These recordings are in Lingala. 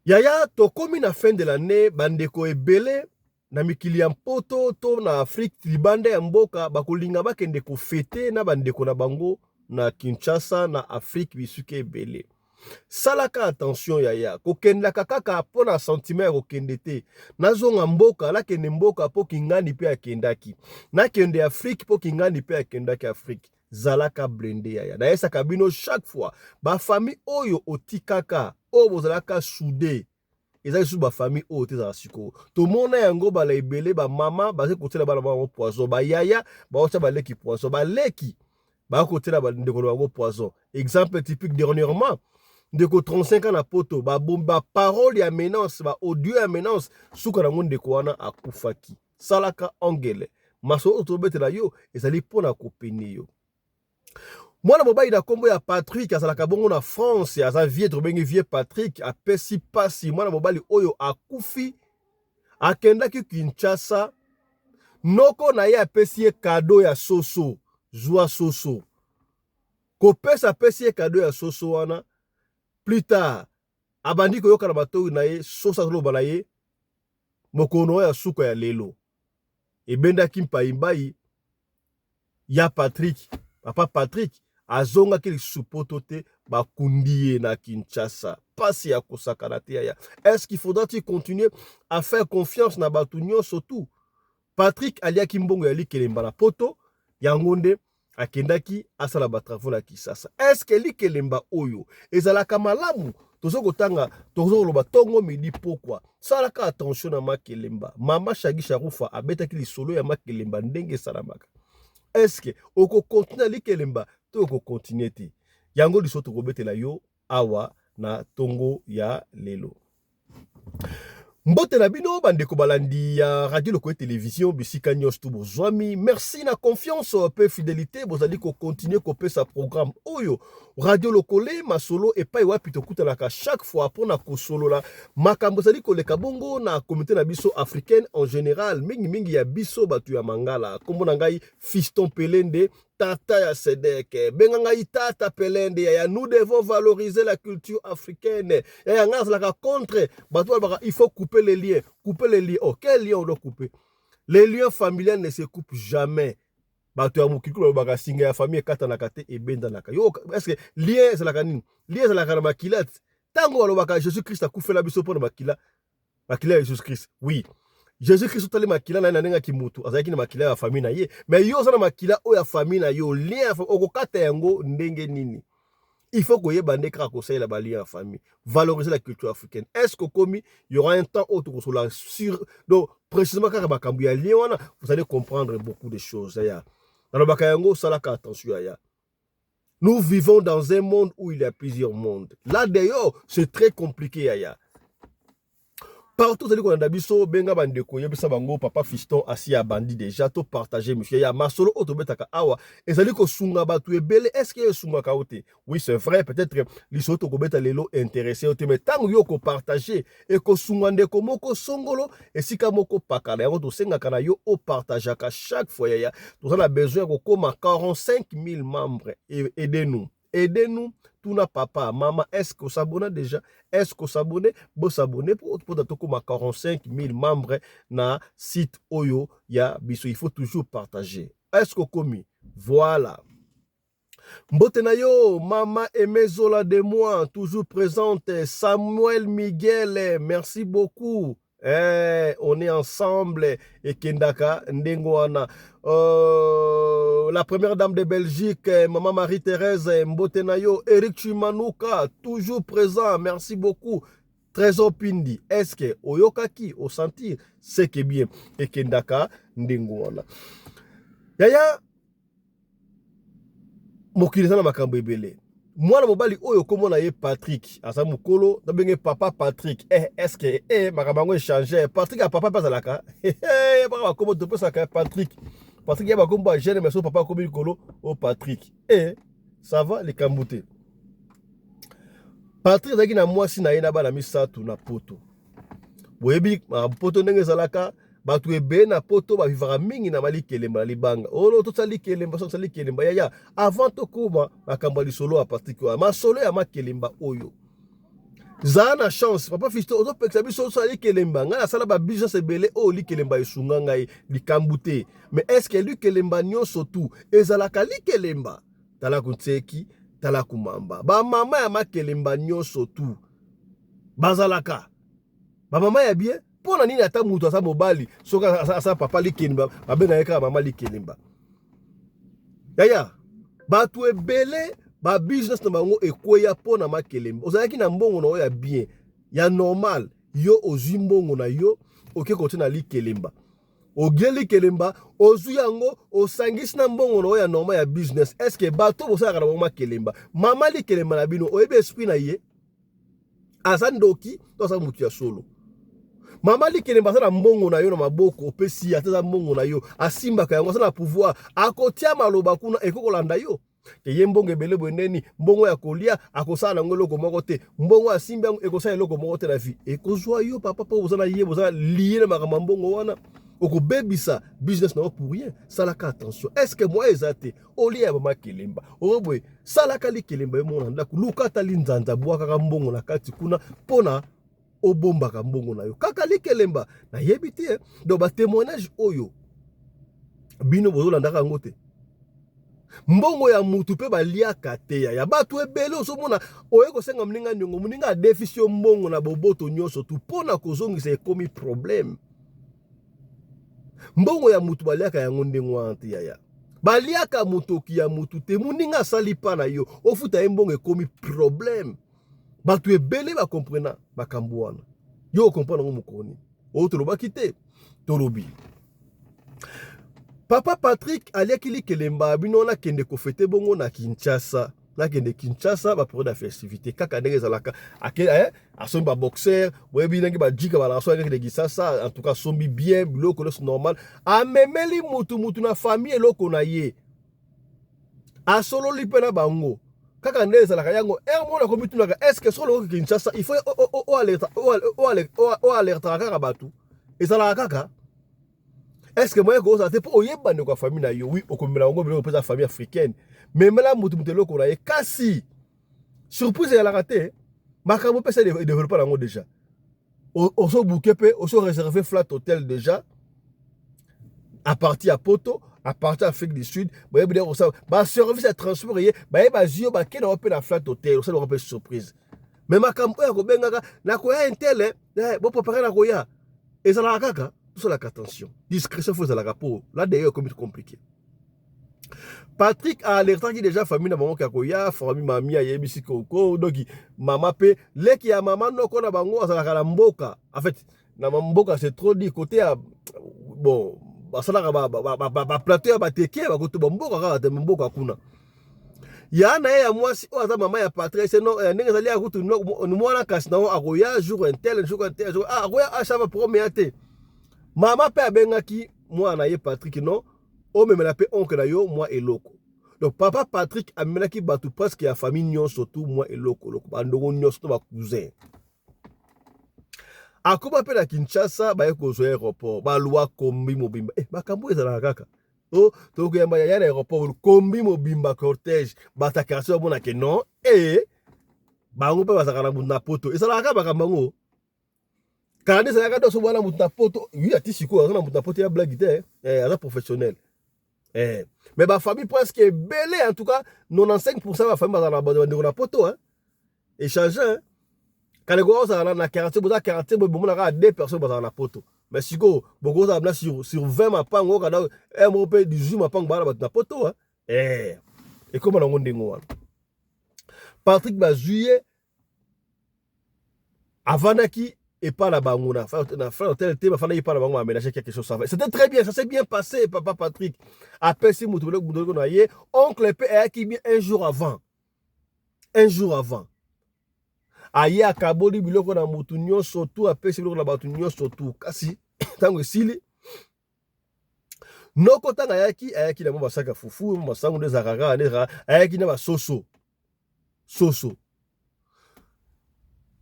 Yaya tokomi na fin de l'année bandeko ebele na mikili ya mpoto to na Afrique libanda ya mboka bakolinga bakende ko fete na bandeko na bango na Kinshasa na Afrique bisuke ebele. Salaka attention yaya kokendaka kaka pona sentiment kokende te nazonga mboka la kende mboka po kingani pe akendaki na kende Afrique po kingani pe akendaki Afrique zalaka blende yaya na esa kabino chaque fois ba famille oyo otikaka o bozalaka soudé ezali sous ba famille oyo te za siko to mona yango bala ebele ba mama baze kotela bana bango poison ba yaya ba ocha ba leki poison ba leki ba kotela ba ndeko bango poison. Exemple typique dernièrement ndeko 35 ans na poto ba bomba parole ya menace ba audio ya menace suka na ndeko wana akufaki salaka angele maso otobetela yo ezali pona kopeni yo. Mwana mobali na kombo ya Patrick azalaka bongo na France aza vie tobengi vie Patrick apesi pasi mwana mobali oyo akufi akendaki Kinshasa noko na ye apesi ye cadeau ya soso joie soso kopesa apesi ye cadeau ya soso wana plus tard abandi koyoka na bato na ye sosa toloba na ye mokono ya suka ya lelo ebendaki mpaimbai ya Patrick papa Patrick azonga ki lisupoto te bakundi ye na Kinshasa pasi ya kosakana te ya. Est-ce qu'il faudra-t-il continuer à faire confiance na bato nyonso tout? Patrick aliaki mbongo ya likelemba na poto yango nde akendaki asala batravo na Kisasa. Est-ce que likelemba oyo ezalaka malamu tozo kotanga tozo koloba tongo midi pokwa salaka attention na makelemba mama Shagi Sharufa abetaki lisolo ya makelemba ndenge salamaka. Est-ce que oko continue likelemba to oko continue te yango liso to kobetela yo awa na tongo ya lelo. Mbote na bino bandeko balandi ya radio loko télévision bisika nyos tu bozwami merci na confiance pe fidélité bozali ko continuer ko pesa programme oyo radio lokole masolo epai wapi tokutanaka chaque fois pona ko solo la makambo zali ko leka bongo na communauté na biso africaine en général mingi ya biso batu ya mangala kombo na ngai Fiston Pelende tata ya Sedek benga tata Pelende ya nous devons valoriser la culture africaine ya ngaz la contre bato baka il faut couper les liens oh quel lien on doit couper les liens familiaux ne se coupent jamais bato ya mukiko baka singa ya famille kata na kate e benda na yo est-ce que lien c'est la kanine lien c'est la kana makilat tango balobaka Jésus Christ a coupé la biso pour makila makila Jésus Christ oui Jésus Christ tali makila na nenga kimutu azaki na makila ya famille na ye mais yo zana makila o ya famille na yo lien okokata yango ndenge nini il faut que yebande kra conseil la bali en famille valoriser la culture africaine. Est-ce que comme il y aura un temps autour sur la sur donc précisément quand bakambu ya lien wana vous allez comprendre beaucoup de choses ya dans le bakayango salaka attention ya. Nous vivons dans un monde où il y a plusieurs mondes. Là d'ailleurs c'est très compliqué ya. Partout c'est qu'on a biso benga bandeko yebisa bango papa Fiston asi ya bandi déjà to partager monsieur ya masolo otobetaka awa ezali ko sunga batu ebele est-ce que sunga kaote oui c'est vrai peut-être liso to kobeta lelo intéressé ote mais tango yo ko partager et ko sunga ndeko moko songolo esika moko pakala yango to senga kana yo o partageaka chaque fois ya to a besoin ko koma 45 000 membres aidez-nous tuna papa mama est-ce que s'abonne déjà est-ce que s'abonne bo s'abonner pour tokoma 45 000 membres na site oyo ya biso il faut toujours partager est-ce que komi voilà mbote na yo mama Emezola de moi toujours présente Samuel Miguel merci beaucoup. On est ensemble et Kendaka Ndengwana. La première dame de Belgique, maman Marie-Thérèse Mbotenayo, Eric Chimanouka, toujours présent, merci beaucoup. Trésor Pindi, est-ce que Oyokaki, au sentir, c'est que bien et Kendaka Ndengwana. Yaya Mokilizana makambo ebele. Mwana mobali oyo komona ye Patrick asa mukolo dabenge papa Patrick est-ce que makabango changer Patrick a papa bazalaka papa komo to pesa ka Patrick ya bakomba jeune mais so papa komi kolo o Patrick ça va les kambouté Patrick zaki na mwasi na ye na bana misatu na poto boyebi poto ndenge zalaka batu ebe na poto ba vivra mingi na mali kelemba libanga olo to sali kelemba ya avant to kuma makambo lisolo a Patrick ma solo ya makelemba oyo Zana chance papa Fiston ozo peksa biso so ali kelemba nga sala ba business ebele o li kelemba esunga ngai likambute mais est-ce que lui kelemba nyonso tout ezalaka li kelemba tala kutseki tala kumamba ba mama ya makelemba nyonso tout bazalaka ba mama ya bien pona nini ata mutu asa mobali soka asa papa li kelemba babenga yeka mama li kelemba yaya batu ebele ba business na bango ekweya pona makelemba ozalaki na mbongo na oya bien ya normal yo ozwi mbongo na yo oke kote na likelemba ogeli kelemba ozwi yango osangisi na mbongo na oya normal ya business est-ce que bato bosalaka na bango makelemba mama likelemba na bino oyebi esprit na ye aza ndoki to aza mutu ya solo mama likelemba aza na mbongo na yo na maboko opesi ata aza mbongo na yo asimbaka yango aza na pouvoir akotia maloba kuna ekokolanda yo ye mbongo ebele bweneni mbongo ya kolia akosala nango eloko moko te mbongo asimbi yango ekosala eloko moko te na vie ekozwa yo papa po bozala ye bozala lié na makambo mbongo wana okobebisa business na yo pour rien salaka attention est-ce que moi eza te olia mama kelemba oboye salaka likelemba emona ndako luka tali nzanza bwakaka mbongo na kati kuna pona obombaka mbongo na yo kaka likelemba na yebi te donc ba témoignage oyo bino bozolandaka yango te mbongo ya mutu pe baliaka te ya bato ebele osomona oye kosenga mninga nyongo mninga adefisi yo mbongo na boboto nyonso tu pona kozongisa ekomi problème mbongo ya mutu baliaka yango ndenge wana te yaya baliaka mutoki ya mutu te muninga asali pa na yo ofuta ye mbongo ekomi problème bato ebele bakomprena makambo wana yo okomprena ngo mokoni oyo tolobaki te tolobi Papa Patrick aliaki likelemba bino na kende kofete bongo na Kinshasa. Na kende Kinshasa ba période de festivité kaka ndenge ezalaka. Asombi ba boxer, webi nangi ba jika ba laso avec de Kinshasa en tout cas sombi bien biloko le normal. Amemeli mutu na famille eloko na ye. Asolo lipena bango. Kaka ndenge ezalaka yango mona ko bitunaka est-ce que solo ko Kinshasa il faut alerta kaka batu. Ezalaka kaka est-ce que moi ko ça te po yeba ne ko famille na yo oui okomela ngo bilo pesa famille africaine mais mela mutu loko na ye kasi surprise ya la raté makambo pesa développer lango déjà oso bouquet pe oso réserver flat hotel déjà à partir à Poto à partir Afrique du Sud ba bien ça ba service de transport ye ba zio ba kena open na flat hotel oso ko surprise mais makambo ya ko bengaka na ko ya intel bo préparer na ko ya et ça la kaka tout ça la attention discrétion faut ça la rapport là d'ailleurs comme compliqué Patrick a alerté qui déjà famille na bango kakoya famille mamia yebisi koko donc mama pe leki ya mama noko na bango azalaka na mboka en fait na mboka c'est trop dit côté à bon basalaka ba plateau ya bateke ba koto mboka kaka te mboka kuna ya na ya mwasi o aza mama ya Patrick c'est non ndenge zali ya kutu no mwana kasi na akoya jour un tel akoya achava premier te mama pe abengaki mwana ye Patrick non o memela pe oncle na yo moi eloko donc papa Patrick amenaki batu presque ya famille nyonso surtout moi eloko loko bandongo nyonso to ba cousin akoma pe na Kinshasa ba yeko zo aéroport ba loi kombi mobimba makambo ezala kaka o to ko yamba ya aéroport kombi mobimba cortège batakarso bona ke non bango pe bazakana na poto ezala kaka makambo quand ça regarde ce voilà mutu na poto oui ati siko na mutu na poto ya blague te ala professionnel mais ba famille presque belé en tout cas 95% ba famille bazana na poto échanger quand les gars ça na quartier boza quartier bo mona ka 2 personnes bazana na poto mais siko boko ça na sur 20 mapango kada mo pe 18 mapango bana na poto et comment na ngondengo wana Patrick ba juillet avanaki et pas la bangona na frère hôtel te ba fana pas la bangona aménager quelque chose ça c'était très bien ça s'est bien passé papa Patrick après si mutu na ye oncle pe qui bien un jour avant aye akaboli biloko na mutu nyonso tu apesi biloko na batu nyonso tu kasi tango esili noko tanga ayaki na basaka fufu masango des arara ayaki na basoso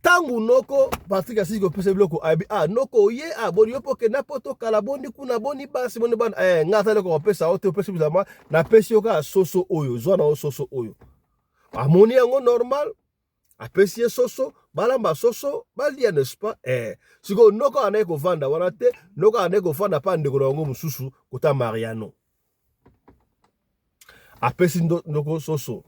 tangu noko Patrick asisi ko pesa biloko noko ye boni yopo ke na poto kala bondi kuna boni basi boni ban ngata leko pesa ote pesa bizama na pesi yoka soso oyo zona soso oyo amoni yango normal apesi ye soso balamba soso balia n'est-ce pas siko noko anaye kovanda wana te noko anaye kovanda pa ndeko na yango mosusu kota Mariano apesi ndoko soso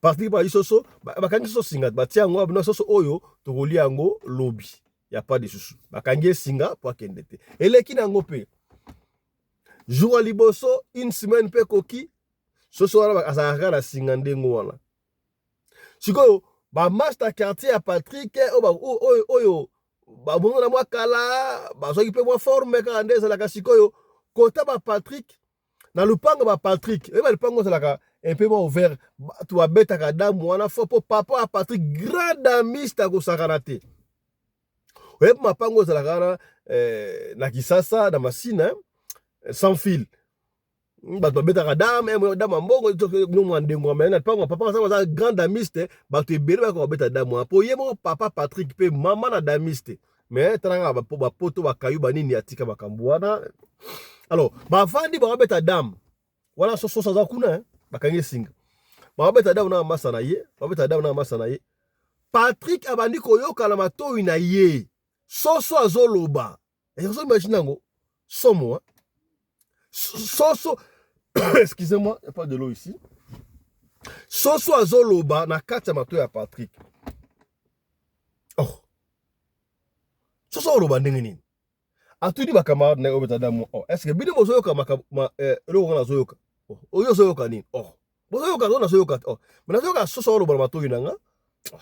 Patrick ba soso bakangi soso singa batia yango abina soso oyo tokolia yango lobi ya pas de susu bakangi singa po akende te eleki nango pe jour à liboso une semaine pe koki soso wana azalaka na singa ndengo wana sikoyo ba master quartier ya Patrick oyo babongo na mwa kala bazwaki pe mwa forme kaka nde ezalaka sikoyo kota ba Patrick na lupango ba Patrick ba lupango ezalaka un peu moins ouvert tu babetaka damu wana fo po papa ya Patrick grand damiste akosakana te oyebi mapango ezalaka wana na Kisasa na Masina sans fil bato babetaka dame dama mbongo mwa ndengo amena pango papa aza grand damiste bato ebele bako babeta damu po ye moko papa Patrick pe mama na damiste mais tananga bapoto bakayu banini atika makambo wana alors bavandi babeta dame wana soso saza kuna bakangi singa babeta damu na masa na ye babeta damu na masa na ye Patrick abandi koyoka na matoyi na ye soso azoloba ezo imagine ngo somo soso excusez-moi, il n'y a pas de l'eau ici. Soso azoloba na kati ya matoyi ya Patrick. Oh. Soso oloba ndenge nini? Atuni ba camarade na obeta damu. Oh, est-ce que bino bozoyoka eloko na zoyoka? Oh, oyo zoyoka nini? Oh. Bozoyoka zo na zoyoka. Oh. Mais na zoyoka soso oloba na matoyi nanga. Oh.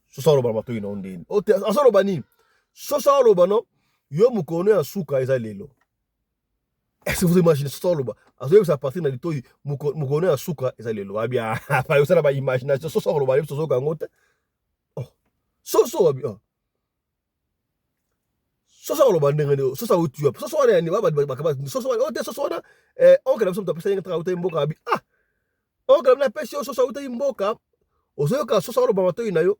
Soso oloba na matoyi na ondeni. Oh, azoloba nini? Soso oloba no yo mukono ya suka eza lelo. Est-ce que vous imaginez ce solo ba azoye sa partir na litoyi mukone ya suka ezalelo abia pa yo sala ba imagination so solo ba le so kangote oh so abi oh so solo ba ndenge so sa utu so so wana ni ba so so o te so so na oncle na mta pesa yenga uta imboka abi ah oncle na pesa so so uta imboka ozoyo ka so solo ba matoyi na yo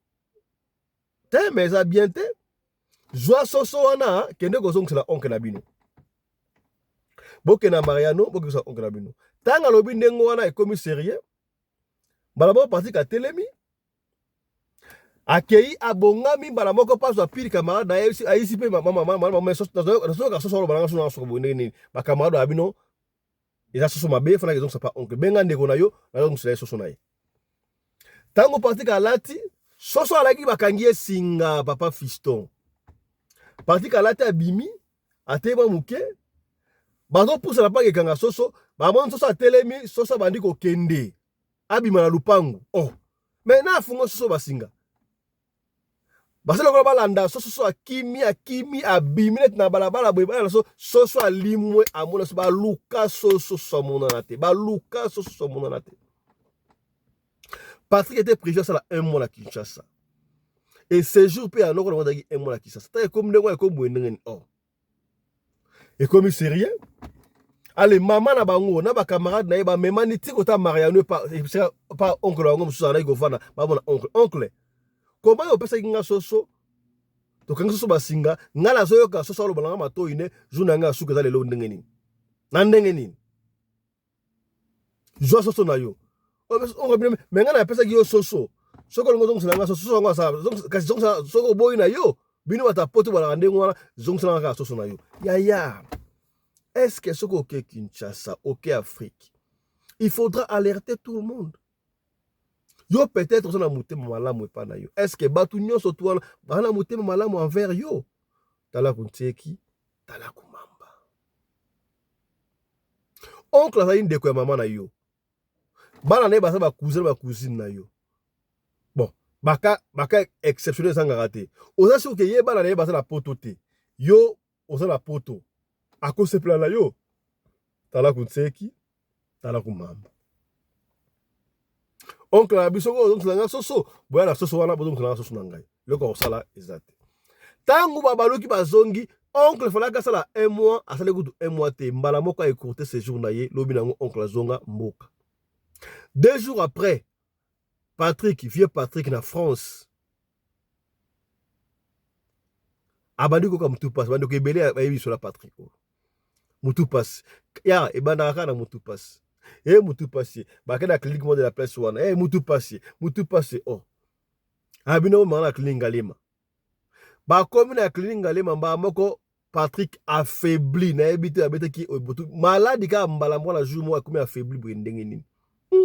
te mais ça bien te joie so so wana kende ko zongela oncle na bino boke na Mariano boke sa oncle bino tanga lobi ndengo wana ekomi sérieux balabo parti ka telemi akei abongami balamoko paso pili camarade na aisi pe mama so ka so balanga so na so bonne ni ba camarade abino eza so mabe fana ke donc ça pas oncle benga ndeko na yo na donc c'est so na ye tango parti ka lati so alaki bakangi singa papa fiston parti ka lati abimi ateba muke bazo pousa na pake kanga soso bamon soso atelemi soso bandi ko kende abima na lupangu oh mais na fungo soso basinga baselo ko balanda soso akimi abimi net na balabala boy bala soso alimwe amona so baluka soso somona na te baluka soso somona na te Patrick était prévu ça là un mois à Kinshasa et ce jour pe anoko na ndaki un mois à Kinshasa ta comme ndeko ko mwenenge oh et comme sérieux allez maman na bango na ba camarade na ba memani tiko ta Mariano pas oncle wango mususu na igofana ba bona oncle comment yo pesa kinga soso to kanga soso basinga ngala zoyoka soso lo balanga matoyi ne juna nga suka za lelo ndenge nini na ndenge nini jo soso na yo on bien mais ngana pesa ki yo soso soko ngo zongsa nga soso ngo sa kasi zongsa soko boy na yo bino bata poto bala ndengo wana zongsa nga soso na yo ya est-ce que ce qu'au Kinshasa, au Afrique, il faudra alerter tout le monde. Yo peut-être on a monté malamu pas na yo. Est-ce que batunyo so toi on a monté malamu envers yo? Tala kunteki, tala kumamba. Oncle a inde ko maman na yo. Bana ne ba sa ba cousine na yo. Bon, baka exceptionnel sans rater. Oza sur que ye bana ne ba sa la poto te. Yo oza la poto. A cause plan la yo tala kunseki tala kumamba oncle abisoko donc la soso boya soso wana donc la soso nangai loko sala exact tangu babaluki bazongi oncle falaka sala un mois asale kutu un mois te mbala moko écourter ce jour na ye lobi nango oncle zonga mboka 2 jours après vieux Patrick na France abandi ko comme tout passe bandi ko ebele ba yebi sur la Patrick mutu passe ya ebandaka na mutu passe Eh, mutu passé. Baka na clinique mo de la place wana. Eh, mutu passé. Mutu passé. Oh. Abino mo na clinique ngalema. Ba komi na clinique ngalema mba moko Patrick affaibli na ebité abete ki obotu. Malade ka mbala mo na jour mo akomi affaibli bo ndenge nini.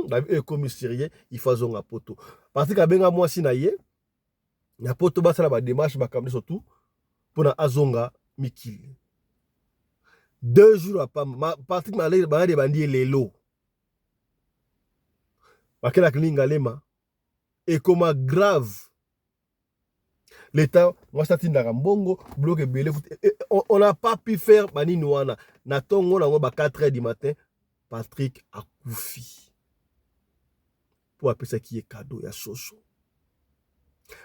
La vie est comme sérieux, il faut zonga poto. Patrick abenga moi si na ye. Na poto ba sala ba démarche ba kamne surtout pour na azonga mikili. 2 jours après, Patrick m'a dit bandi lelo. Bakela klinga lema et comment grave. L'état, moi ça tinda mbongo, bloqué belé. On n'a pas pu faire bani noana. Na tongo na ba 4h du matin, Patrick a koufi. Pour appeler ça qui est cadeau ya soso.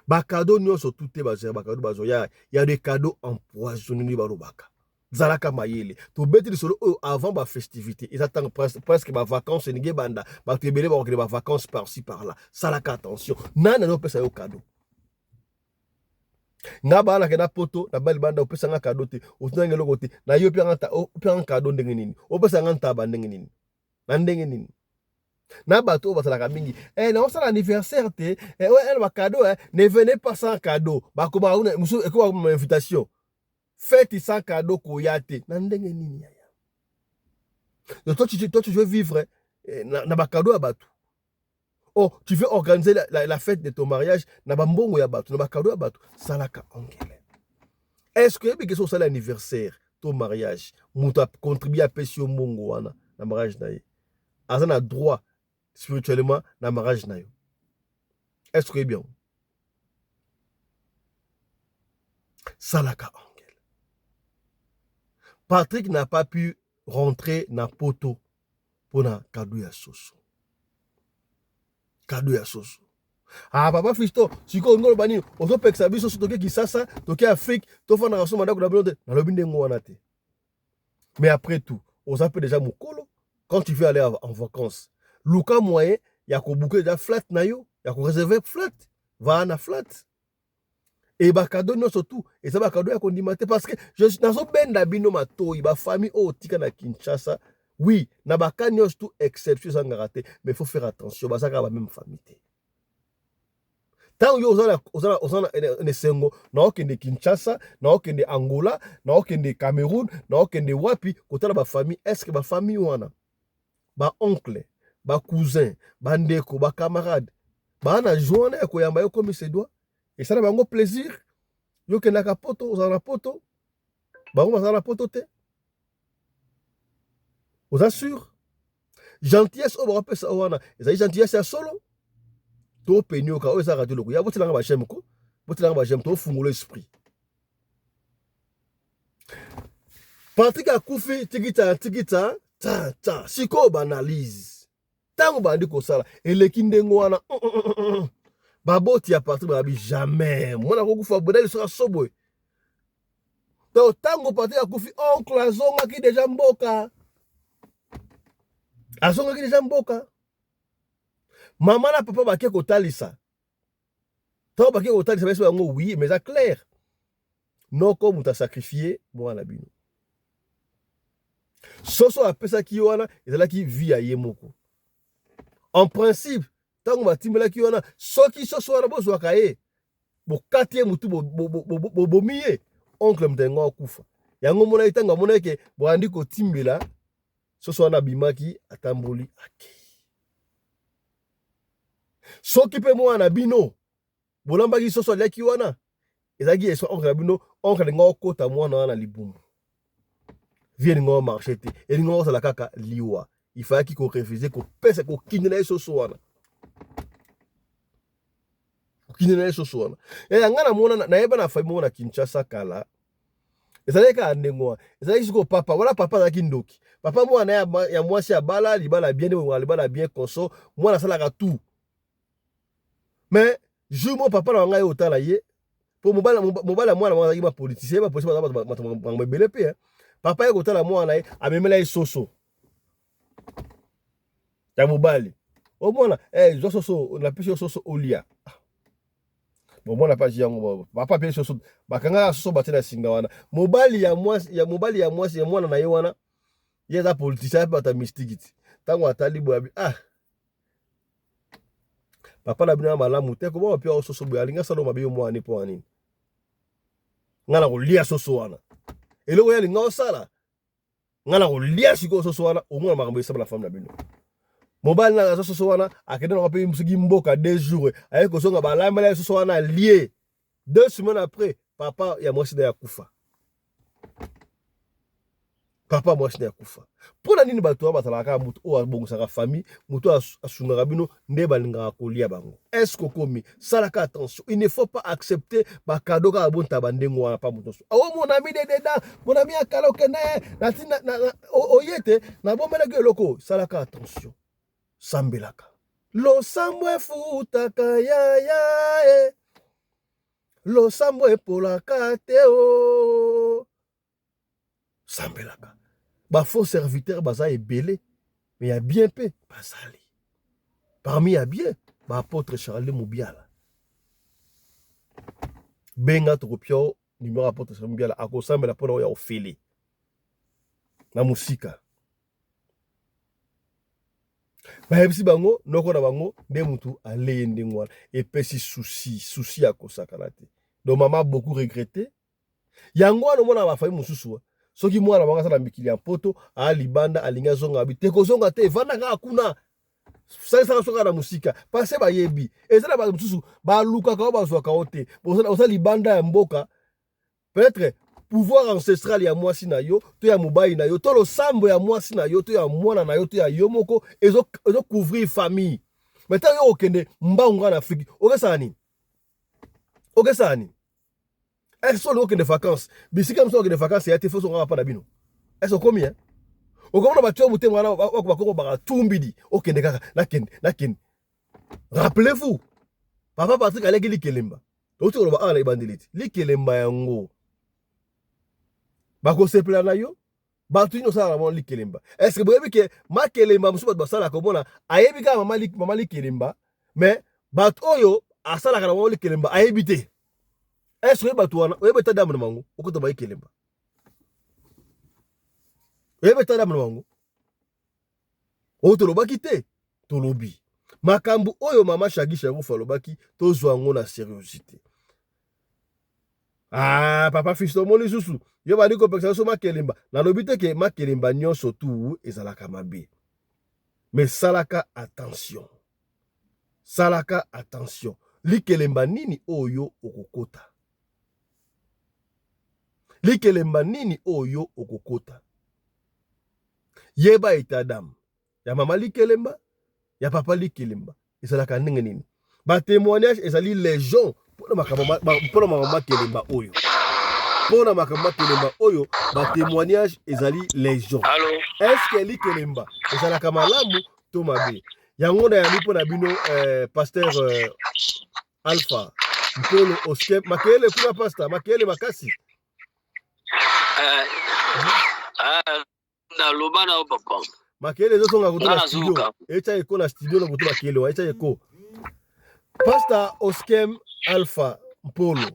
Ba cadeau nous surtout te ba cadeau ba il y a des cadeaux empoisonnés ba robaka. Zalaka mayele to beti solo avant ba festivité ils attendent presque ba vacances ni banda ba tebele ba ba vacances par-ci par-là salaka attention nana no pesa yo cadeau nga bana ke na poto na bali banda opesa nga cadeau te otunanga loko te na yo pe nga cadeau ndenge nini opesa nga ntaba ndenge nini na ndenge nini na bato ba salaka mingi na on sala anniversaire te ba cadeau ne venez pas sans cadeau ba ko ba una muso ko ba invitation. Faites sans cadeau koyate. Nandenge nini yaya. Donc toi tu veux vivre na ba cadeau à batu. Oh, tu veux organiser la fête de ton mariage na ba mbongo ya batu, na ba cadeau à batu. Salaka ongele. Est-ce que bien que ça l'anniversaire, ton mariage, muta contribuer à payer mbongo wana na mariage na ye. Azana droit spirituellement na mariage na yo. Est-ce que bien? Salaka ongele. Patrick n'a pas pu rentrer dans le poteau pour na cadeau ya soso. Cadeau ya soso. Ah, papa Fisto, si ko ngolo bani, ozo peksa biso so toke Kisasa, toke Afrique, to fa na raso mandako na bilonde, na lobi ndengo wana te. Mais après tout, on appelle déjà mukolo quand tu veux aller en vacances. Luka moyen, ya ko boucler déjà flat na yo, ya ko réserver flat, va na flat. Et ba cadeau non surtout et ça ba cadeau ya kondimate parce que je nazo benda bino matoi ba famille o tika na Kinshasa oui na ba kanyo tout exception ça ngaraté mais il faut faire attention ba ça ka ba même famille. Tant yo ozana ne sengo na okende Kinshasa na okende Angola na okende Cameroun na okende wapi kotala ba famille est-ce que ba famille wana ba oncle ba cousin ba ndeko ba camarade ba na journée ko yamba yo comme c'est doit. Et ça n'a pas plaisir. Yo ke na kapoto, ozana poto. Bango bazana poto te. Vous assure. Gentillesse o ba pesa wana. Ezali gentillesse ya solo. To penyo ka o za radio loko. Ya botilanga ba j'aime ko. Botilanga ba j'aime to fungulo esprit. Patrick a koufi tikita ta. Siko banalise. Tango bandi ko sala. Eleki ndengo wana. Baboti à partir de jamais. Moi, na kokufa bodeli sera sobo. Donc tango parti à kufi oncle azonga ki déjà mboka. Azonga ki déjà mboka. Maman na papa ba ke ko talisa. To ba ke ko talisa beso yango oui, mais ça clair. Non comme tu as sacrifié moi na bino. Soso a pesa ki wana, ezala ki vi a yemoko. En principe tango batimbela ki wana soki soso wana bozwaka ye bo 4e mutu bo bomiye oncle mtengo akufa yango mona itanga mona ke bo andi ko timbela soso wana bimaki atamboli ake soki pe mwana bino bolambaki soso leki wana ezaki eso oncle bino oncle ngo kota mwana wana libumu vieni ngo marché te et ngo sala kaka liwa il fallait qu'il refuser ko pesa ko kinela soso wana kinena soso wana ngana mona na yeba na famille na Kinshasa kala ezali ka ndengo ezali siko papa wala papa za kindoki papa mwana ya mwasi ya bala libala bien ou libala bien konso mwana sala ka tout mais jour mon papa na ngai otala ye pour mobala mwana mwana yi ba politicien ba politicien ba bele pe papa ye otala mwana ye amemela ye soso ya mobali o mwana zo soso na pesi soso olia. Bon, moi, on n'a pas dit, papa, bien sûr, bakanga soso batena singa wana. Mobali ya moi, c'est moi na yewana. Il y a des politiciens, pas ta mystique. tango atali boyabi papa na bino malamu te ko pia ososo boyalinga salo mabe yo mwana po anini ngana ko lia soso wana eloko ya linga osala ngana ko lia siko soso wana omona makambo esaba la femme na bino mobile na soso wana akende na pe musiki mboka 2 jours aye ko songa balambela soso wana lié 2 semaines après papa ya mwasi na yakufa papa mwasi na yakufa pona nini bato batalaka mutu o abongusaka famille mutu asungaka bino nde balingaka kolia bango est-ce que komi salaka attention il ne faut pas accepter ba cadeau ka bonta bandengo wana pa mutu oh mon ami de dedans mon ami akalo kende na oyete na bomela ke loko salaka attention sambelaka lo sambwe futaka ya lo sambwe polaka teo sambelaka ba faux serviteur baza ebele mais y a bien peu basali parmi y a bien ba apôtre Charles Mubiala benga tokopio numéro apôtre Charles Mubiala akosambela pona ya ofele na musika bayebisi bango noko na bango nde mutu aleye ndenge wana epesi souci akosakana te donc maman beaucoup regretté yango wana mona bafai mususu soki mwana banga sala mikili ya poto alibanda alinga zonga bi te kozonga te vanda ka kuna sasa soka na musika pase ba yebi ezala ba mususu ba luka ka ba zwa ka ote bosa libanda ya mboka peut-être pouvoir ancestral ya mwasi na yo to ya mubai na yo to lo sambo ya mwasi na yo to ya mwana na yo to ya yomoko ezo couvrir famille mais tant yo okende mbangu na Afrique okesani est-ce que de vacances bisika mso de vacances ya te fo so ngapa na bino est-ce komi hein okomona batyo mutengo wana bakoko baka tumbidi okende kaka nakende rappelez-vous papa Patrick aleki likelemba otolo ba ana ibandeliti likelemba yango bako sepela na yo batu ino sala mo likelemba est-ce que boyebi ke makelemba musu ba sala komona ayebi ka mama likelemba mais batu oyo asala kana mo likelemba ayebi te. Est-ce que batu wana oyebe ta damu na mango okuto ba ikelemba oyebe ta damu na mango otolo baki te tolobi makambu oyo mama shagisha ko falobaki tozwa ngo na sérieuxité papa fisto moni susu yo bali ko peksa so makelemba na lobi te ke makelemba nyonso tu ezalaka mabe mais salaka attention likelemba nini oyo okokota likelemba nini oyo okokota yeba itadam ya mama likelemba ya papa likelemba ezalaka ndenge nini ba témoignage ezali légion pona mama kelemba oyo pona mama kelemba oyo ba témoignage ezali légion. Est-ce que likelemba ezalaka malamu to mabe yango na yali pona bino pasteur Alpha Mpolo Oskem makele kuna pasteur makele makasi na lobana o papa makele zo songa kutoka studio echa iko na studio na kutoka makele echa iko pastor Oskem Alpha Mpolo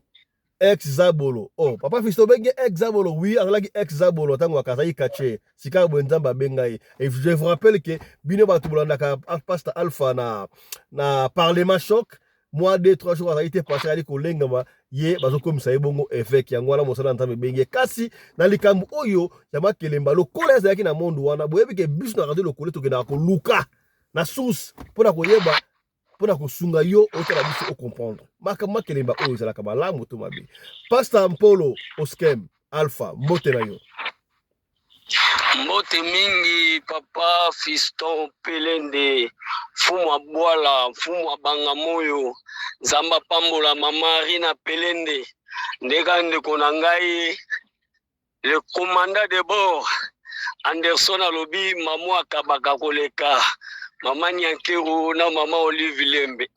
ex Zabolo papa Fisto benge ex Zabolo oui alaki ex Zabolo tango akaza ikache sika bwenzamba benga et je vous rappelle que bino batu bolanda ka pastor Alpha na parlement choc moi 2-3 jours azali te passé ali kolengama ye bazokomisa ye bongo évêque yango wana mosala nzambe benge kasi na likambo oyo ya makelemba lokola ezalaki na monde wana boyebi ke biso na radio lokole tokendaka koluka na source mpona koyeba mpona kosunga yo otala biso ocomprendre makelemba oyo ezalaka malamu to mabe pastor Mpolo Oskem Alpha mbote na yo mbote mingi papa Fiston Pelende fumu abwala fumu abanga moyo nzamba pambola mama Rina Pelende ndeka ndeko na ngai le commandant de bord Anderson alobi mamu akabaka koleka mama Nyankeru na mama Olive Lembe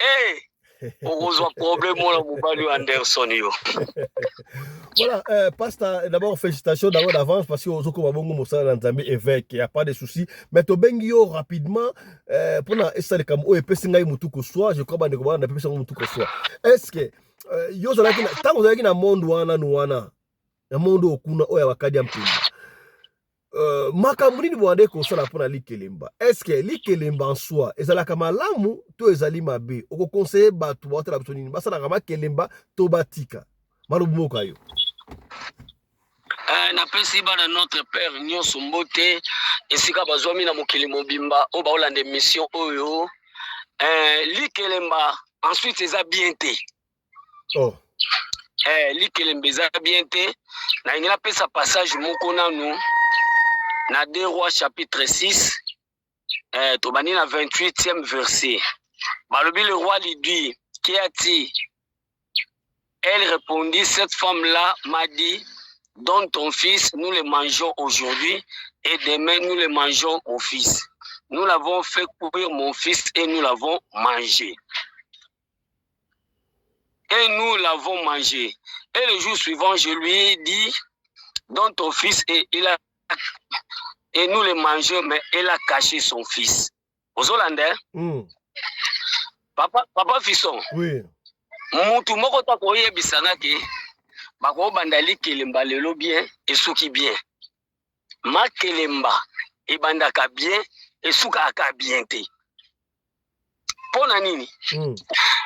okozwa problème na mobali Anderson yo. Voilà, pasteur, d'abord félicitations d'avance parce que Ozoko Babongo Moussa Nzambe évêque, il n'y a pas de souci. Mais to bengio rapidement pour na essa de kam o epesinga mutu ko soir, je crois ba ndeko na pesinga mutu ko soir. Est-ce que yo zalaki na tango zalaki na monde wana no wana. Na monde okuna o ya bakadi ampinga. makambo nini bwande kosala mpona likelemba? Est-ce que likelemba en soi ezalaka malamu to ezali mabe? Okokonseye bato baotala biso nini basalaka makelemba to batika? Malobi moko yo. Napesi bana notre père nyonso mbote esika bazwami na mokili mobimba o baolanda mission oyo. Likelemba ensuite eza bien te. Oh. Likelemba eza bien te. Na ingina pesa passage moko nanu na 2 Rois chapitre 6 tobani na 28e verset. Balobi le roi lui dit, qui a-t-il? Elle répondit, cette femme-là m'a dit, donne ton fils, nous le mangeons aujourd'hui et demain nous le mangeons au fils. Nous l'avons fait courir mon fils et nous l'avons mangé. Et nous l'avons mangé. Et le jour suivant, je lui ai dit, donne ton fils et nous le mangeons, mais elle a caché son fils. Aux Hollandais, papa Fisson, oui. Mutu moko ta koye bisanga ke bako bandali kelemba lelo bien et suki bien. Ma kelemba e bandaka bien et suka aka bien te. Pona nini?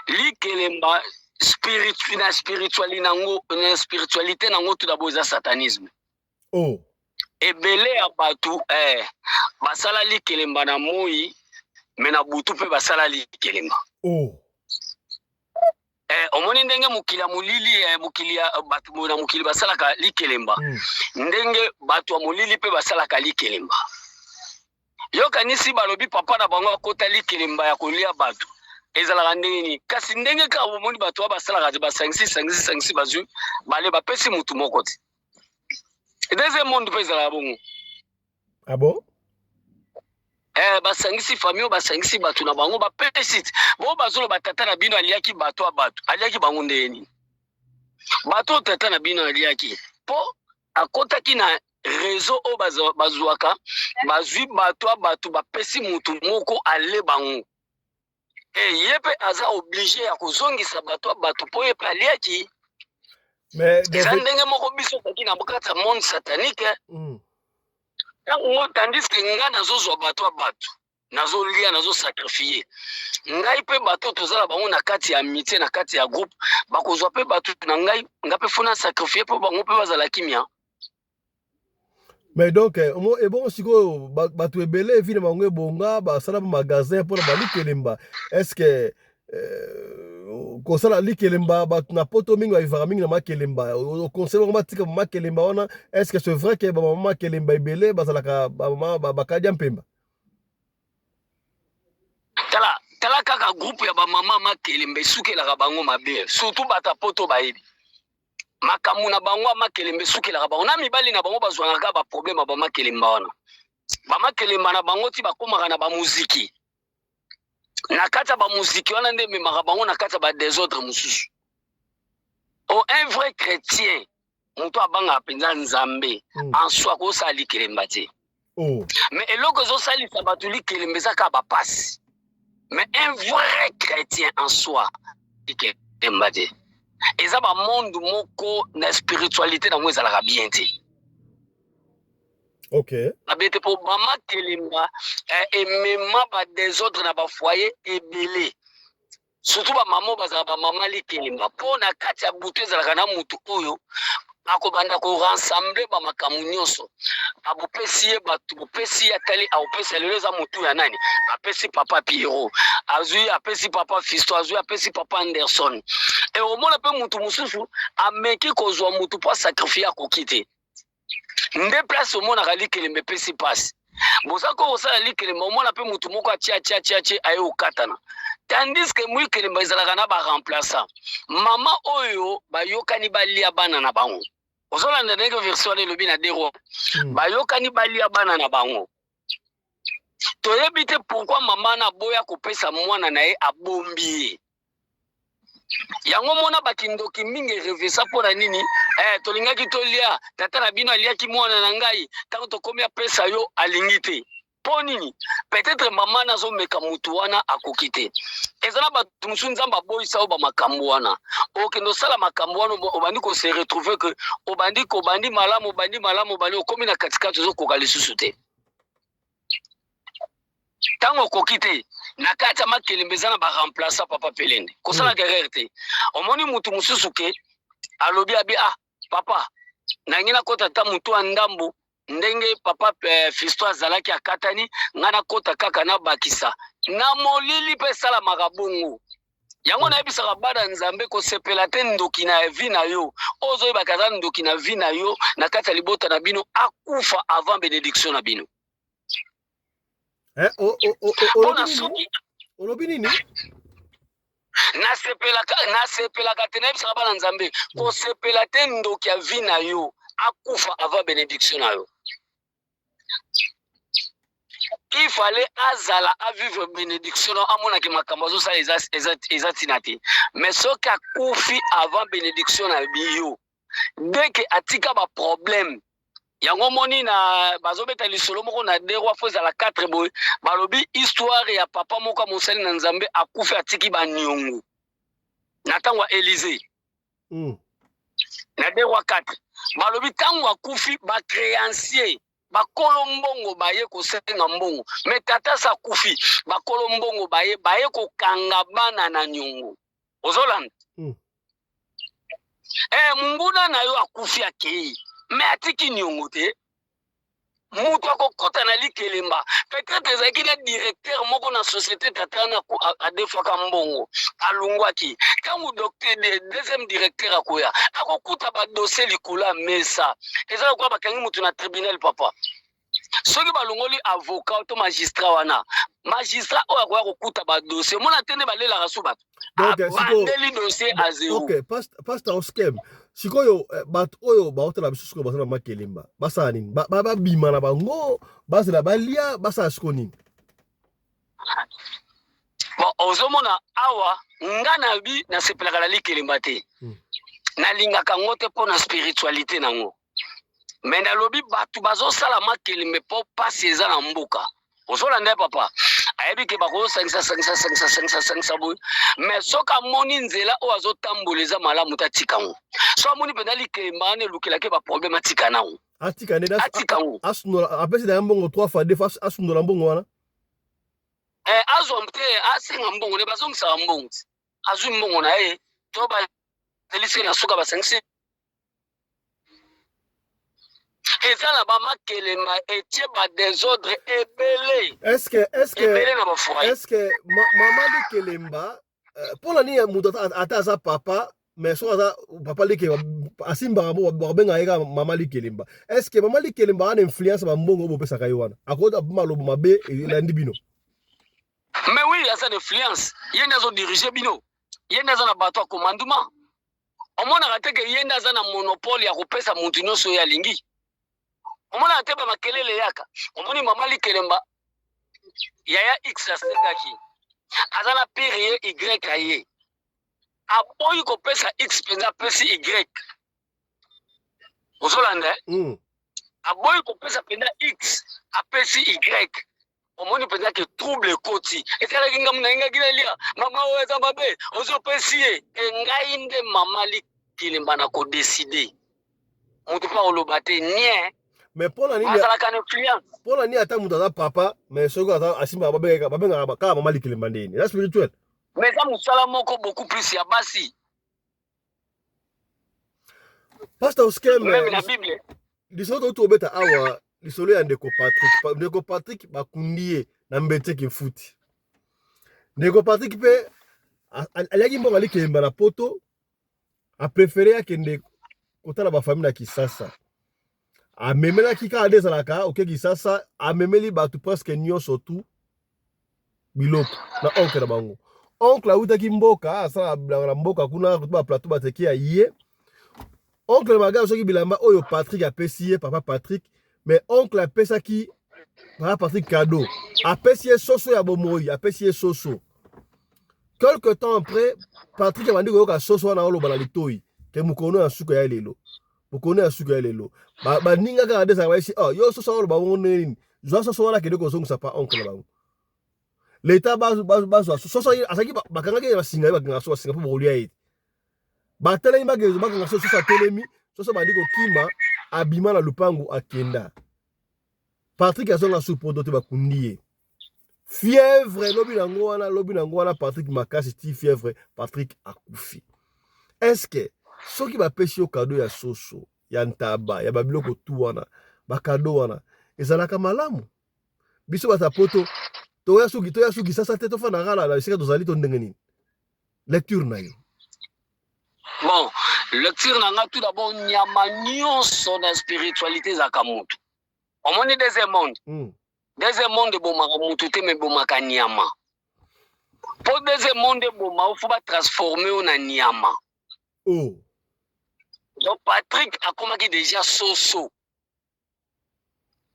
Li kelemba spiritualité nango tout d'abord za satanisme. Oh. Ebele ya batu basala li kelemba na moi mena butu pe basala li kelemba. Oh. Omoni ndenge mukili mulili mukili batu na mukili basalaka likelemba. Ndenge batu mulili pe basalaka likelemba. Yo kanisi balobi papa na bango akota likelemba ya kolia batu. Ezalaka ndenge ni kasi ndenge ka omoni batu basalaka ba sangisi bazu bale bapesi mutu moko ti. Deuxième monde pe ezalaka bongo. Ah bon? Basangisi famille basangisi batu na bango bapesi bo bazolo batata na bino aliaki batu abatu aliaki bango ndeni batu tata na bino aliaki po akotaki na réseau o bazuaka bazwi batu abatu bapesi mutu moko ale bango yepe aza obligé ya kozongisa batu abatu po yepe aliaki mais ndenge moko biso taki na bokata monde satanique. Tandis que nga nazozwa bato abatu nazolia nazosacrifier ngai pe bato tozala bango na kati ya amitié na kati ya groupe bakozwa pe bato na ngai pe fona sacrifier pe bango pe bazala kimia. Mais donc bon siko bato ebele vina bango ebonga basala magasin pour ba likelemba. Est-ce que kosala likelemba bato na poto mingi baivaka mingi na makelemba conseil bango batika makelemba wana? Est-ce que c'est vrai que bamama makelemba ebele bazalaka bamama bakadia mpemba? Tala kaka groupe ya bamama makelemba esukelaka bango mabe surtout bata poto bayebi makamu na bango makelemba esukelaka bango na mibali na bango bazwangaka ba problème ba makelemba wana bamakelemba na bango ti bakomaka na bamuziki na kata ba muziki wana nde memaka bango na kata ba désordre mususu. Un vrai chrétien mutu abanga penza nzambe en soi ko sali kelemba te. Mais eloko zo sali sabatu li kelemba zaka ba passe. Mais un vrai chrétien en soi kelemba te. Eza ba monde moko na spiritualité na mweza la bien te. Ok. Abete po mama kelemba et même ba désordre na ba foyer ebele. Surtout ba maman bazala ba mama li kelemba po na kati ya butu ezalaka na mutu oyo akobanda ko rassembler ba makamu nyonso abopesi ye batu bopesi ya tali abopesi leleza mutu ya nani apesi papa Pierrot azui apesi papa Fisto azui apesi papa Anderson et au moins pe mutu mususu ameki kozwa mutu po sacrifier kokite nde place au monde ali kelemba pesi passe bosako osala li kelemba au moins pe mutu moko atia aye okatana. Tandis que moi kelemba ezalaka na ba remplaçant mama oyo bayokani balia bana na bango ozolanda ndenge version le lobi na 2 Rois bayokani balia bana na bango toyebi te pourquoi mama na boya kopesa mwana na ye abombi yango mona bakindoki mingi revesa pona nini tolingaki tolia tata na bino aliaki mwana na ngai tango tokomi apesa yo alingi te po nini peut-être mama nazo meka mutu wana akokite ezana bato mosusu nzambe aboyisa oyo bamakambo wana okende osala makambo wana obandi kose retrouve ke obandi malamu obandi okomi na katikati ozokoka lisusu te ntango okoki te na kati ya makelembe eza na baremplaça papa Pelende kosala guerre te omoni mutu mosusu ke alobi abi papa nangi nakota ta mutu ya ndambo ndenge papa Fiston azalaki akatani nga nakota kaka nabakisa na molili mpe esalamaka bongo yango nayebisaka bana nzambe kosepela te ndoki na vi na yo ozoyebaka aza ndoki na vi na yo na kati ya libota na bino akufa avant bénédiction na bino olobi nini nasepelaka te nayebisaka bana nzambe kosepela te ndoki ya vi na yo akufa avant bénédiction na yo il fallait azala avivre bénédiction amonaki makambo azosala eza tina te mais soki akufi avant bénédiction na biyo deke atika baproblème yango moni na bazobeta lisolo moko na derwa fo ezala 4 boye balobi histoire ya papa moko mosali na nzambe akufi atiki baniongo na ntango ya Élysée na derwa 4 balobi ntango akufi bacréancier bakolo mbongo baye kosenga mbongo me tata sa kufi bakolo mbongo baye kokanga bana na nyongo ozolanda munguna na yo akufi akei me atiki nyongo te mutu akokota na likelemba peut-être ezalaki na directeur moko na société tata na adefaka mbongo alungwaki ntango docteur deuxième directeur akoya akokuta badossier likolo ya mesa eza lokola bakangi mutu na tribunal papa soki balongoli avocat to magistrat wana magistrat oyo akoya kokuta badossier mona te nde balelaka su bato abandeli dossier a zero. Ok, Pastor Oskem sikoyo bato oyo baotala biso sikoyo basala makelemba basala nini babima na bango basala balia basala siko nini bon ozomona awa nga na bi nasepelaka na likelemba te nalingaka ngo te mpo na spiritualité nango me nalobi bato bazosala makelembe mpo pasi eza na mboka ozolanda papa ayebi ke bakozosangisa boye mais soki amoni nzela oyo azotambola eza malamu te atika ngo so amoni mpenza likelemba wana elukelaki baproblème atika nango atika ngo apesi na ya mbongo 3 fois 2 fois asundola mbongo wana azwa te asenga mbongo ne bazongisaka mbongo te azwi mbongo na ye to bazelisiki na suka basangisi eza na bamakelema etie badésordre ebele ebele na bafoyer estce mama likelemba mpona nini moto ata aza papa mais soki aza papa likelemba asimbaka bakobenga ye kaka mama likelemba estce mama likelemba wana influence bambongo oyo bopesaka ye wana akota malobo mabe elandi bino mais oui aza na influence ye nde azodirige bino ye nde aza na bato ya commandement omonaka te ke ye nde aza na monopole ya kopesa motu nyonso oyo alingi omona te bamakelele yaka omoni mama likelemba yaya x asengaki aza na pire ye y aye aboyi kopesa x mpenza apesi y ozolanda aboyi kopesa mpenza x apesi y omoni mpenza ke trouble ekoti esalaki ngamu na engaki nalia mama oyo eza mabe ozopesi ye engai nde mama likelemba na kodeside motu mpa oloba te nie mais mpona nini ata moto aza papa mais soki asimba babengaka kaka mama likelemba ndeni eza spirituel mais eza mosala moko beaucoup plus ya basi Pastor Oskem même na bible lisolo toki tobeta awa lisolo ya ndeko Patrick bakundi ye na mbeteki futi ndeko Patrick mpe aliaki mbongo alikelemba na poto apréféré akende kotala bafamille na Kisasa amemelaki kaka nde ezalaka oke Kisasa amemeli bato presque nyonso tu biloko na oncle na bango oncle awutaki mboka asala bilanga na mboka kuna kutuba plateau bateki ya ye oncle maga soki bilamba oyo Patrick apesi ye papa Patrick mais oncle apesaki papa Patrick cadeau apesi ye soso ya bomoi apesi ye soso quelque temps après Patrick abandi koyoka soso wana oloba na litoi ke mukono ya suka ya lelo baninga kaka nde ezalaka esi yo soso oloba bongo nini zo soso wana kende ko zongisa pa oncle na bango l'état bazo soso asaki bakanga ke basinga bakanga so basinga po bolia ete batelemi bagezo bakanga soso atelemi soso bandi ko kima abima na lupangu akenda Patrick azonga supoto te bakundi fièvre lobi nango wana Patrick makasi ti fièvre Patrick akufi est-ce que soki bapesi yo cadeau ya soso ya ntaba ya babiloko tu wana bakado wana ezalaka malamu biso batapoto toya suki sasa te tofana kala na esika tozali to ndenge nini lecture na yo bon lecture na nga tout d'abord nyama nyonso na spiritualité ezalaka mutu omoni deuxième monde ebomaka mutu te me ebomaka nyama po deuxième monde eboma ofo batransforme yo na nyama donc Patrick akomaki déjà soso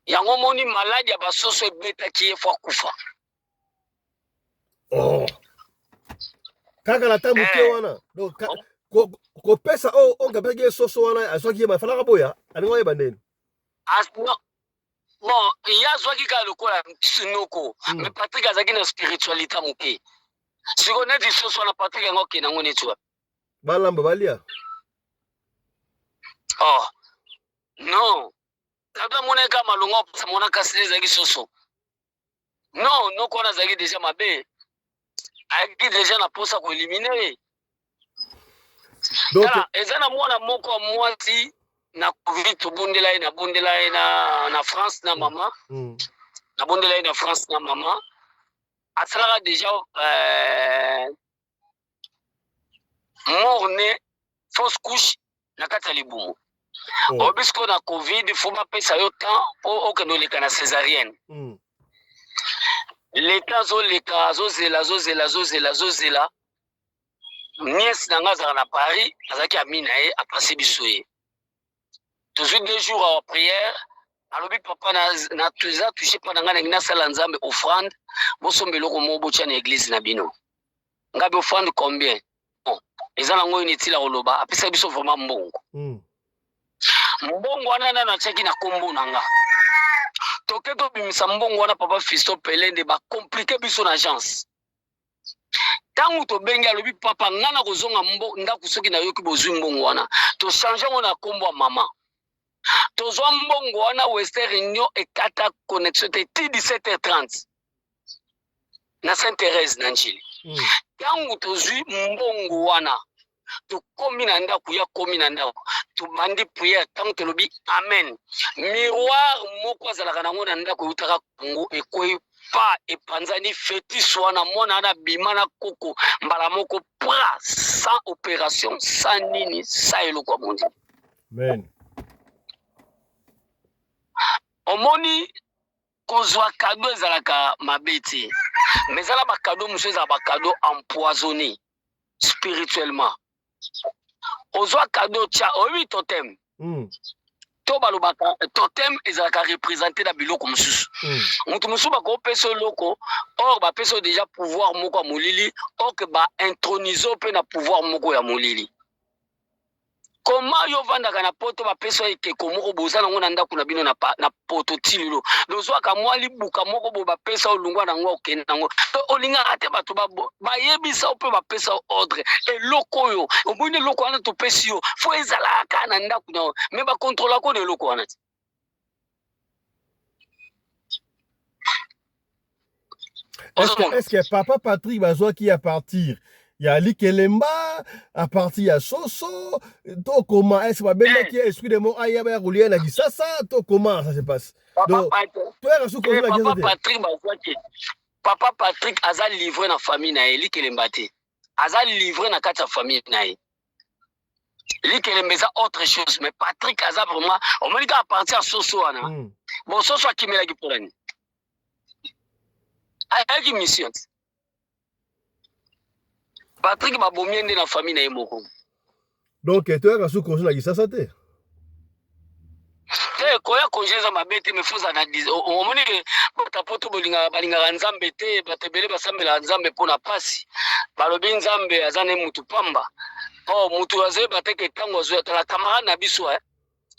yango moni maladi ya basoso ebetaki ye fo akufa kaka na tamu ke wana donc kopesa ongapeki ye soso wana azwaki ye mafalaka boya alingo yeba ndeni bon ye azwaki kaka lokola sinoko mais Patrick azalaki na spiritualité moke siko neti soso wana Patrick yango okende yango neti wapi balamba balia non kaka monaka malongo monaka sile ezalaki soso non noko wana azalaki déjà mabe ayaki déjà na posa koelimine tala eza na mwana moko ya mwasi na covid tobondela ye na France na mama nabondela ye na France na mama asalaka déjà morne fausse couche na kati ya libumu obisiko na covid fo bapesa yo temps po okende oleka na césarienne leta azozela nièce na nga azala na Paris azalaki ami na ye apase biso ye tozwi 2 jours ya prière alobi papa na toza touché mpa na nga ndenge nasala nzambe offrande bosomba eloko moko botya na église na bino ngabi offrande combien bon eza nango oyo netila koloba apesa biso vraiment mbongo mbongo wana nano atiaki na kombo na nga toke tobimisa mbongo wana papa Fiston Pelende bakomplike biso na agence ntango tobengi alobi papa nga na kozonga ndako soki nayoki bozwi mbongo wana tochange yango na kombo ya mama tozwa mbongo wana Western Union ekata connexion te ti 17h30 na Sainte-Thérèse na Njili ntango tozwi mbongo wana tokomi na ndako ya komi na ndako tobandi prière ntango tolobi amen miroir moko azalaka nango na ndako eutaka Kongo ekoyi pa epanzani fétiche wana mwana wana bima na koko mbala moko pra sans opération sans nini sans eloko ya mondi amen omoni kozwa kado ezalaka mabe te mais ezala bakado mosusu ezala bakado empoisonné spirituellement ozwa kado tia oyebi totem to balobaka totem ezalaka représenté na biloko mosusu moto mosusu bakopesa eloko or bapesa déjà pouvoir moko ya molili or ke baintronise mpe na pouvoir moko ya molili koma yo vandaka na poto bapesa ekeko moko boza nango na ndako na bino na poto tililo lozwaka mwa libuka moko bo bapesa olungwa nango okende nango olingaka te bato bayebisa mpe bapesa ordre eloko oyo omoni eloko wana topesi yo fo ezalaka na ndako na me bakontrolako na eloko wana te est-ce que papa Patrick bazwaki à partir ya Likelemba à partir ya Soso to comment est-ce que babelaki esprit de mort aya ba rouler na Kisasa to comment ça se passe donc papa Patrick aza livré na famille na ye Likelemba te aza livré na kati ya famille na ye Likelemba eza autre chose mais Patrick aza vraiment omoni ka à partir ya Soso wana bon Soso akimelaki polani ayaki mission Patrick babomie nde na famille na ye moko donc toyaka su congé na Kisasa te koya congé eza mabe te me foza na omoni batapoto balingaka nzambe te bato ebele basambelaka nzambe mpona pasi balobi nzambe aza ne mutu pamba mutu azoyeba teke ntango azoya tala camarade na biso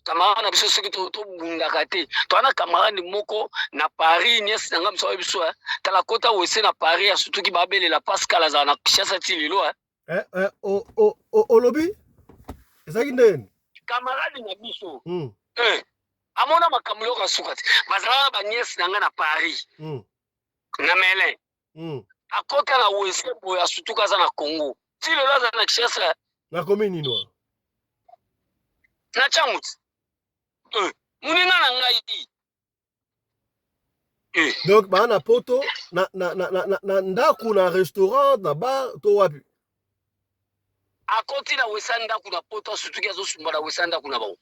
camarade na biso soki to bundaka te to ana camarade moko na Paris niesi nanga biso biso tala kota wese na Paris surtout ki babele la Pascal azana na Kinshasa ti lilo o lobby ezaki ndeni camarade na biso amona makambo yo kasukati bazala ba niesi nanga na Paris na Melun akota na wese boya surtout kaza na Congo ti lelo azana na Kinshasa na commune nini na Changuti muninga na ngai donc bana poto na ndaku na restaurant na bar to wapi akoti na wesa ndaku na poto surtout ki azosumba na wesa ndaku na bango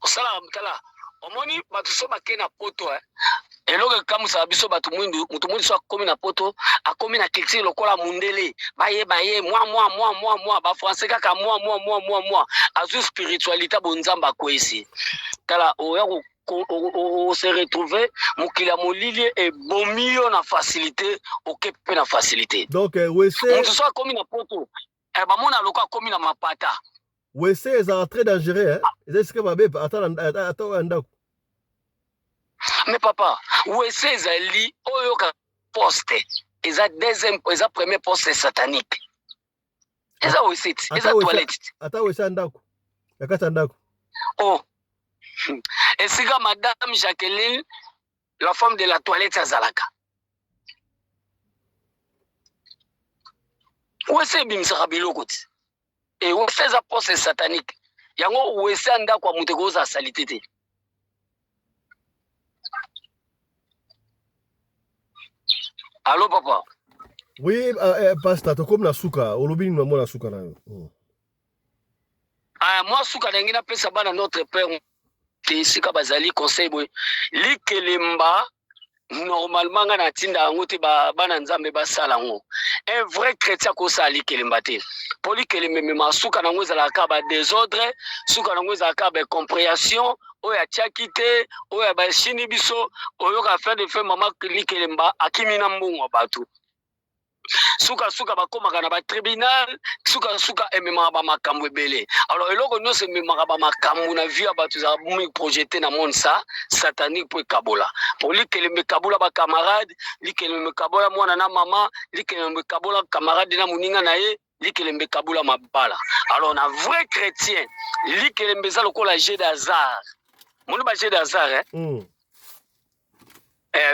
osala mtala omoni bato so bake na poto eloko kamusa biso bato mwindu mutu mwindu so akomi na poto akomi na culture lokola mundele baye moi ba français kaka moi azu spiritualité bonzamba kwesi tala oya o se retrouver mukila molili et bomio na facilité okepe na facilité donc wese mutu so akomi na poto ba mona loko akomi na mapata wese eza très dangereux eza sika babe ata ndako. Mais papa, où est-ce ezali oyo ka poste eza deuxième eza premier poste satanique eza weseti eza toilette ata wesa ndako yakata ndako esika madame Jacqueline la femme de la toilette azalaka wese bimisaka biloko ti et wese eza poste satanique yango wese ndako ya mutu koza salite te. Allô papa. Oui, pasteur, to comme na suka, olobi ni mwana suka na yo. Moi suka na ngina pesa bana notre père te sika bazali conseil boy. Likelemba normalement nga na tinda ngote bana nzambe basala ngo. Un vrai chrétien ko sa likelemba te. Pour likelemba me suka na ngoza la ka ba désordre, suka na ngoza ka ba compréhension. Oya chakite oya ba shini biso oyo ka fin de fin mama likelemba akimina mbungo batu suka bakoma kana ba tribunal suka emema ba makambo ebele alors eloko nyose emema ba makambo na vie batu za mu projeter na monde ça satanique pour kabola pour likelemba kabola ba camarade likelemba kabola mwana na mama likelemba kabola camarade na muninga na ye likelemba kabola mabala alors na vrai chrétien likelemba za lokola jeu d'hasard. Mon budget d'hasard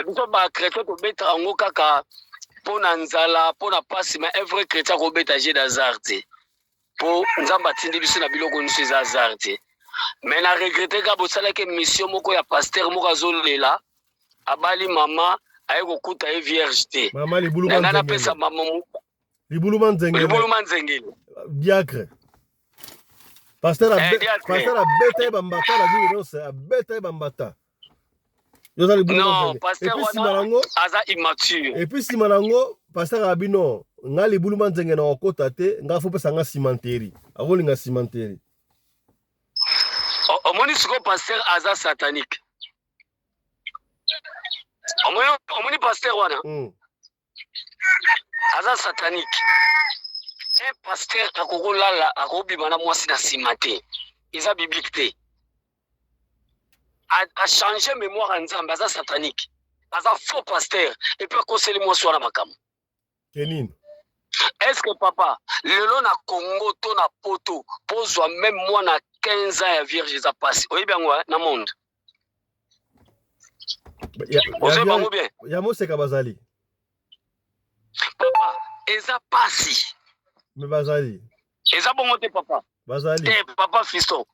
biso ba chrétien ko beta ngo kaka pona nzala pona pasi mais un vrai chrétien ko beta jeu d'hasard te po nzamba tindi biso na biloko nso za hasard te mais na regretter ka bosala ke mission moko ya pasteur moko azolela abali mama aye ko kuta e vierge te mama libuluma na pesa mama libuluma nzengele diacre pasteur abeta bambata la vie abeta bambata. Non, pasteur wana aza immature. Et puis simanango pasteur abino nga libuluma nzenge na okota te nga fo pesa nga cimentière. Akolinga cimentière. Omoni siko pasteur aza satanique. Omoni pasteur wana aza satanique. Un pasteur akokolala akobima na mwasi na nsima te eza biblique te a changer mémoire nzambe aza satanique aza faux pasteur et puis akoseli mwasi wana makambo kenini. Est-ce que papa lelo na Congo to na poto pozwa même moi na 15 ans ya vierge eza pasi oyebi yango na monde ya moseka bazali papa eza pasi. Mais bazali. Eza bongo te papa. Bazali. Papa fiston.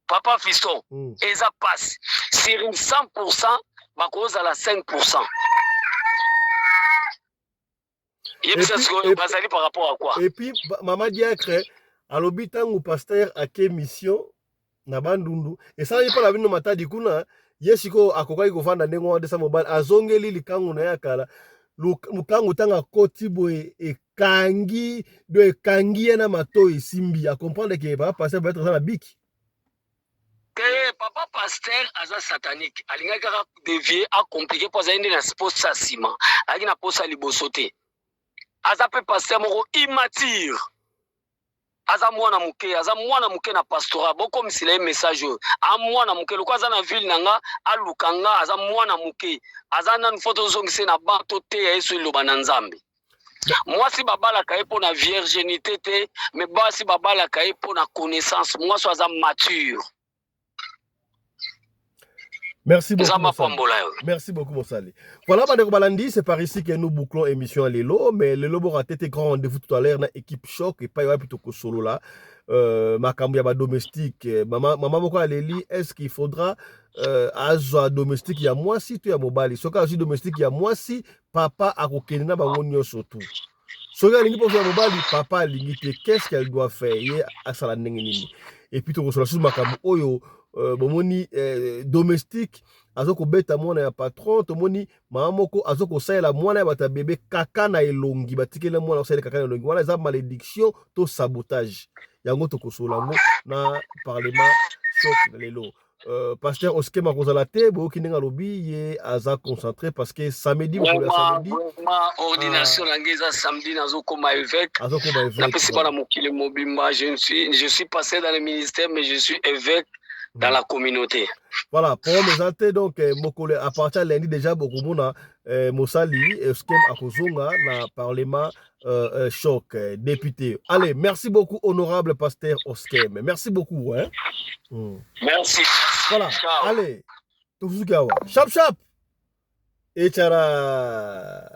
Papa fiston. Eza passe. Sur 100%, bakoza la 5%. Bazali par rapport à quoi? Et puis maman diacre alobi tangu pasteur ake mission na bandundu et ça pas la bino matadi kuna yesiko akokai kofanda ndengo wa desa mobile azongeli likangu na yakala lukangu tanga koti boye ekangi do ekangi na mato isimbi a comprendre que papa pasteur va être dans la bic que papa pasteur aza satanique alinga kaka dévier a compliqué pour zainde na sposa sima aki na posa libosote aza pe pasteur moko immature aza mwana muke na pastora boko misile message a mwana muke loko aza na ville nanga alukanga aza mwana muke aza na photo zongise na bato te ya Yesu loba na Nzambe. Mwasi babalaka ye mpo na virginité te, mais basi babalaka ye mpo na connaissance. Mwasi aza mature. Merci beaucoup, merci beaucoup, Moussali. Voilà, Bandeko Balandi, c'est par ici que nous bouclons l'émission à Lelo, mais Lelo aura été grand rendez-vous tout à l'heure dans l'équipe Choc et pas plutôt que solo là. Makambu ya domestique, maman moko aleli, est-ce qu'il faudra azo domestique ya mwasi to ya mobali? Soka aussi domestique ya mwasi, papa akokende na bango nyonso tout. Soka lingi pour ya mobali, papa alingi te, qu'est-ce qu'elle doit faire? Ye asala ndenge nini? Et puis to kosola sous makambu oyo bomoni domestique azoko beta mwana ya patron tomoni mama moko azoko saela mwana ya bata bébé kaka na elongi batikela mwana saela kaka na elongi wana za malédiction to sabotage yango to kosolango na parlement choc lelo pasteur Oskema kozala te bo kinenga lobi ye aza concentré parce que samedi bo ya samedi ordination ngeza samedi nazokoma évêque na pesi bana mokile mobimba je suis passé dans le ministère mais je suis évêque dans la communauté. Voilà, pour me présenter donc à partir de lundi déjà beaucoup mona Mosali Oskem Akozonga na parlement choc député. Allez, merci beaucoup honorable pasteur Oskem. Merci beaucoup hein. Merci. Voilà. Ciao. Allez. Tuzugawa. Chap chap. Et tchara.